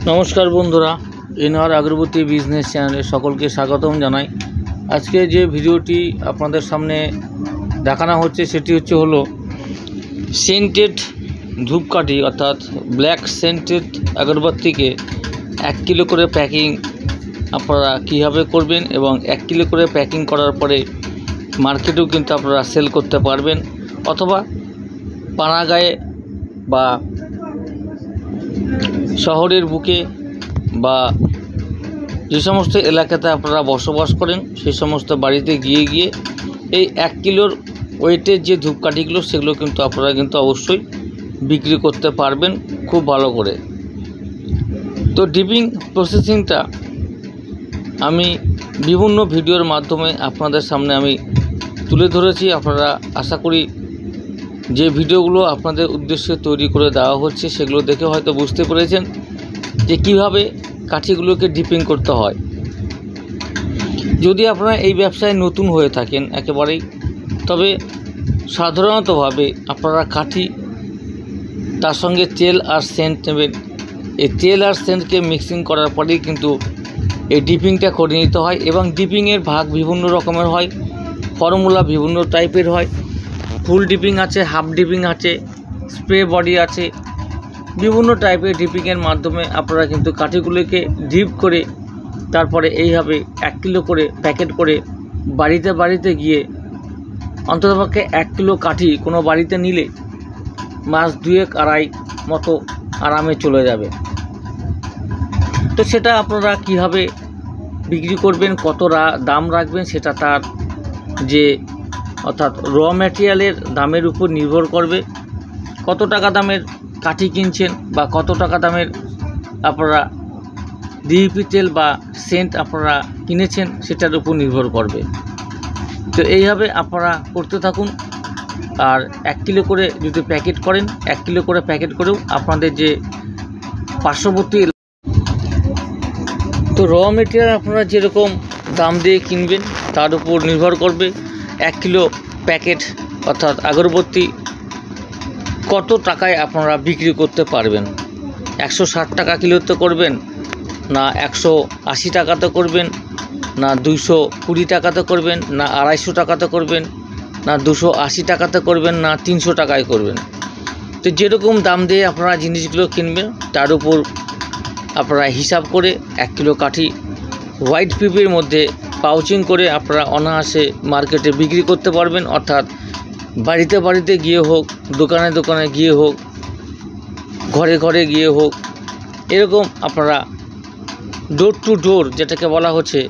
नमस्कार बंधुरा एनआर अगरबत्ती बिजनेस चैनले सकलके स्वागतम जानाई। आज के जे भिडियोटी आपनादेर सामने देखानो होच्छे सेटी होच्छे हलो सेंटेड धूपकाठी अर्थात ब्लैक सेंटेड अगरबत्ती के 1 किलो करे पैकिंग आपनारा किभाबे करबेन एबं 1 किलो करे पैकिंग करार परे मार्केटेও किन्तु आपनारा सेल करते पारबेन अथवा पाड़ा गाये बा शहरेर बुके बा जे समस्त एलाकाते आपनारा बसबास करें सेई समस्त बाड़ीते गिये गिये এই 1 किलोर ওয়েটের যে ধূপকাঠিগুলো সেগুলো কিন্তু আপনারা কিন্তু অবশ্যই বিক্রি করতে পারবেন খুব ভালো করে। তো ডিপিং প্রসেসিংটা আমি বিভিন্ন ভিডিওর মাধ্যমে আপনাদের সামনে আমি তুলে ধরেছি। আপনারা আশা করি যে ভিডিওগুলো আপনাদের উদ্দেশ্যে তৈরি করে দেওয়া হচ্ছে সেগুলো দেখে হয়তো বুঝতে পেরেছেন যে কিভাবে কাঠিগুলোকে ডিপিং করতে হয়। যদি আপনারা এই ব্যবসায় নতুন হয়ে থাকেন একেবারেই, তবে সাধারণতভাবে আপনারা কাঠি তার সঙ্গে তেল আর সেন্ট নেবেন। এই তেল আর সেন্টকে মিক্সিং করার পরেই কিন্তু এই ডিপিংটা করে নিতে হয় এবং ডিপিংয়ের ভাগ বিভিন্ন রকমের হয়, ফর্মুলা বিভিন্ন টাইপের হয়। ফুল ডিপিং আছে, হাফ ডিপিং আছে, স্প্রে বডি আছে, বিভিন্ন টাইপের ডিপিংয়ের মাধ্যমে আপনারা কিন্তু কাঠিগুলোকে ডিপ করে তারপরে এইভাবে 1 কিলো করে প্যাকেট করে বাড়িতে বাড়িতে গিয়ে অন্ততপক্ষে 1 কিলো কাঠি কোনো বাড়িতে নিলে মাস 2-2.5 মতো আরামে চলে যাবে। তো সেটা আপনারা কিভাবে বিক্রি করবেন, কত দাম রাখবেন সেটা তার যে অর্থাৎ র ম্যাটেরিয়ালের দামের উপর নির্ভর করবে। কত টাকা দামের কাঠি কিনছেন বা কত টাকা দামের আপনারা ডিপি তেল বা সেন্ট আপনারা কিনেছেন সেটার উপর নির্ভর করবে। তো এইভাবে আপনারা করতে থাকুন। আর 1 কিলো করে যদি প্যাকেট করেন, 1 কিলো করে প্যাকেট করেও আপনাদের যে পার্শ্ববর্তী তো র মেটেরিয়াল আপনারা যেরকম দাম দিয়ে কিনবেন তার উপর নির্ভর করবে 1 কিলো প্যাকেট অর্থাৎ আগরবাতি কত টাকায় আপনারা বিক্রি করতে পারবেন। 160 টাকা কিলোতে করবেন না 180 টাকাতে করবেন না 220 টাকাতে করবেন না 250 টাকাতে করবেন না 280 টাকাতে করবেন না 300 টাকায় করবেন। তো যেরকম দাম দিয়ে আপনারা জিনিসগুলো কিনবেন তার উপর আপনারা হিসাব করে 1 কিলো কাঠি হোয়াইট পিপের মধ্যে পাউচিং করে আপনারা অনায়াসে মার্কেটে বিক্রি করতে পারবেন। অর্থাৎ বাড়িতে বাড়িতে গিয়ে হোক, দোকানে দোকানে গিয়ে হোক, ঘরে ঘরে গিয়ে হোক, এরকম আপনারা ডোর টু ডোর যেটাকে বলা হচ্ছে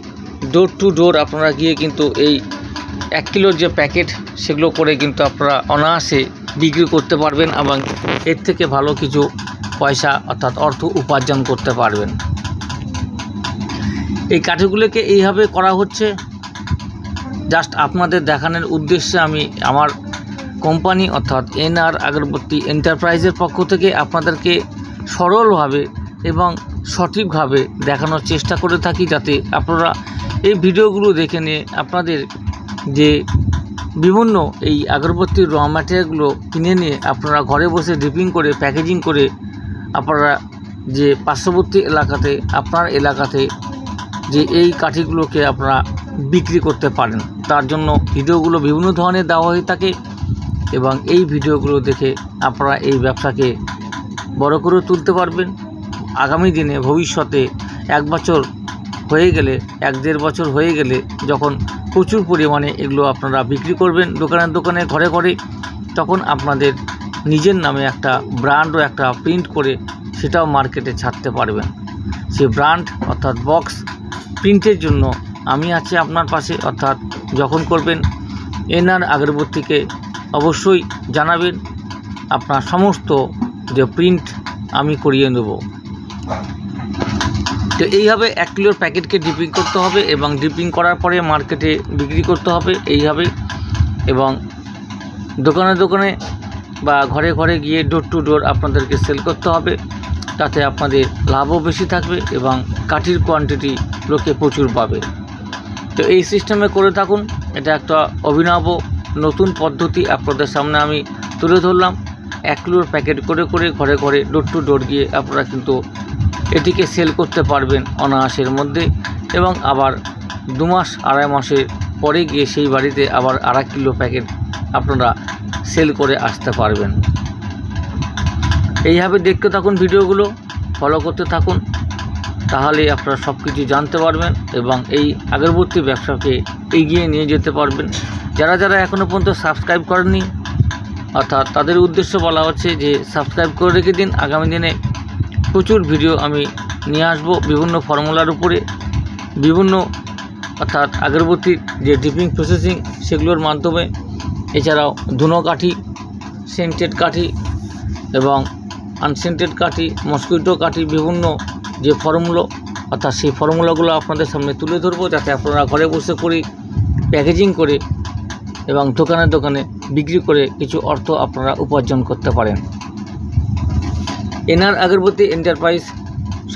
ডোর টু ডোর আপনারা গিয়ে কিন্তু এই 1 কিলোর যে প্যাকেট সেগুলো করে কিন্তু আপনারা অনায়াসে বিক্রি করতে পারবেন এবং এর থেকে ভালো কিছু পয়সা অর্থাৎ অর্থ উপার্জন করতে পারবেন। এই কাঠিগুলোকে এইভাবে করা হচ্ছে জাস্ট আপনাদের দেখানোর উদ্দেশ্যে। আমি আমার কোম্পানি অর্থাৎ এনআর আগরবত্তি এন্টারপ্রাইজের পক্ষ থেকে আপনাদেরকে সরলভাবে এবং সঠিকভাবে দেখানোর চেষ্টা করে থাকি, যাতে আপনারা এই ভিডিওগুলো দেখে নিয়ে আপনাদের যে বিভিন্ন এই আগরবত্তির র ম্যাটেরিয়ালগুলো কিনে নিয়ে আপনারা ঘরে বসে ডিপিং করে প্যাকেজিং করে আপনারা যে পার্শ্ববর্তী এলাকাতে আপনার এলাকাতে যে এই কাঠিগুলোকে আপনারা বিক্রি করতে পারেন। তার জন্য ভিডিওগুলো বিভিন্ন ধরনের দেওয়া হয়ে থাকে এবং এই ভিডিওগুলো দেখে আপনারা এই ব্যবসাকে বড় করে তুলতে পারবেন। আগামী দিনে ভবিষ্যতে 1 বছর হয়ে গেলে 1-1.5 বছর হয়ে গেলে যখন প্রচুর পরিমাণে এগুলো আপনারা বিক্রি করবেন দোকানে দোকানে ঘরে ঘরে, তখন আপনাদের নিজের নামে একটা ব্র্যান্ড ও একটা প্রিন্ট করে সেটাও মার্কেটে ছাড়তে পারবেন। সেই ব্র্যান্ড অর্থাৎ বক্স প্রিন্টের জন্য আমি আছি আপনার পাশে। অর্থাৎ যখন করবেন এনআর আগরবত্তিকে অবশ্যই জানাবেন, আপনার সমস্ত যে প্রিন্ট আমি করিয়ে নেব। তো এইভাবে 1 কিলোর প্যাকেটকে ডিপিং করতে হবে এবং ডিপিং করার পরে মার্কেটে বিক্রি করতে হবে এইভাবে, এবং দোকানে দোকানে বা ঘরে ঘরে গিয়ে ডোর টু ডোর আপনাদেরকে সেল করতে হবে। তাতে আপনাদের লাভও বেশি থাকবে এবং কাঠির কোয়ান্টিটি লোকে প্রচুর পাবে। তো এই সিস্টেমে করে থাকুন। এটা একটা অভিনব নতুন পদ্ধতি আপনাদের সামনে আমি তুলে ধরলাম। 1 কিলোর প্যাকেট করে করে ঘরে ঘরে ডোর টু ডোর গিয়ে আপনারা কিন্তু এটিকে সেল করতে পারবেন অনায়াসের মধ্যে, এবং আবার 2 মাস 2.5 মাসের পরে গিয়ে সেই বাড়িতে আবার 2.5 কিলো প্যাকেট আপনারা সেল করে আসতে পারবেন। এইভাবে দেখতে থাকুন, ভিডিওগুলো ফলো করতে থাকুন, তাহলে আপনারা সব কিছু জানতে পারবেন এবং এই আগরবাতি ব্যবসাকে এগিয়ে নিয়ে যেতে পারবেন। যারা যারা এখনও পর্যন্ত সাবস্ক্রাইব করেননি, অর্থাৎ তাদের উদ্দেশ্য বলা হচ্ছে যে সাবস্ক্রাইব করে রেখে দিন। আগামী দিনে প্রচুর ভিডিও আমি নিয়ে আসব বিভিন্ন ফর্মুলার উপরে, বিভিন্ন অর্থাৎ আগরবাতির যে ডিপিং প্রসেসিং সেগুলোর মাধ্যমে, এছাড়াও ধুনো কাঠি, সেন্টেড কাঠি এবং আনসেন্টেড কাঠি, মস্কিটো কাঠি, বিভিন্ন যে ফর্মুলা অর্থাৎ সেই ফর্মুলাগুলো আপনাদের সামনে তুলে ধরবো, যাতে আপনারা ঘরে বসে করে প্যাকেজিং করে এবং দোকানে দোকানে বিক্রি করে কিছু অর্থ আপনারা উপার্জন করতে পারেন। এনআর আগরবাতি এন্টারপ্রাইজ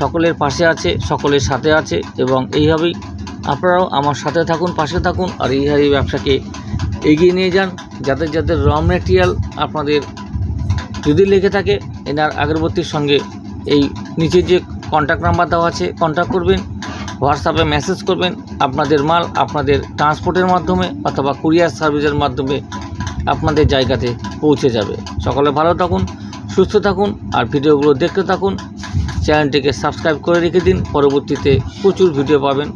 সকলের পাশে আছে, সকলের সাথে আছে, এবং এইভাবেই আপনারাও আমার সাথে থাকুন, পাশে থাকুন, আর এই ব্যবসাকে এগিয়ে নিয়ে যান। যাদের যাদের র ম্যাটেরিয়াল আপনাদের যদি লেগে থাকে, এনআর আগরবাতির সঙ্গে এই নিচে যে কন্ট্যাক্ট নাম্বার দেওয়া আছে কন্ট্যাক্ট করবেন, হোয়াটসঅ্যাপে মেসেজ করবেন, আপনাদের মাল আপনাদের ট্রান্সপোর্টের মাধ্যমে অথবা কুরিয়ার সার্ভিসের মাধ্যমে আপনাদের জায়গাতে পৌঁছে যাবে। সকলে ভালো থাকুন, সুস্থ থাকুন, আর ভিডিওগুলো দেখতে থাকুন। চ্যানেলটিকে সাবস্ক্রাইব করে রেখে দিন, পরবর্তীতে প্রচুর ভিডিও পাবেন।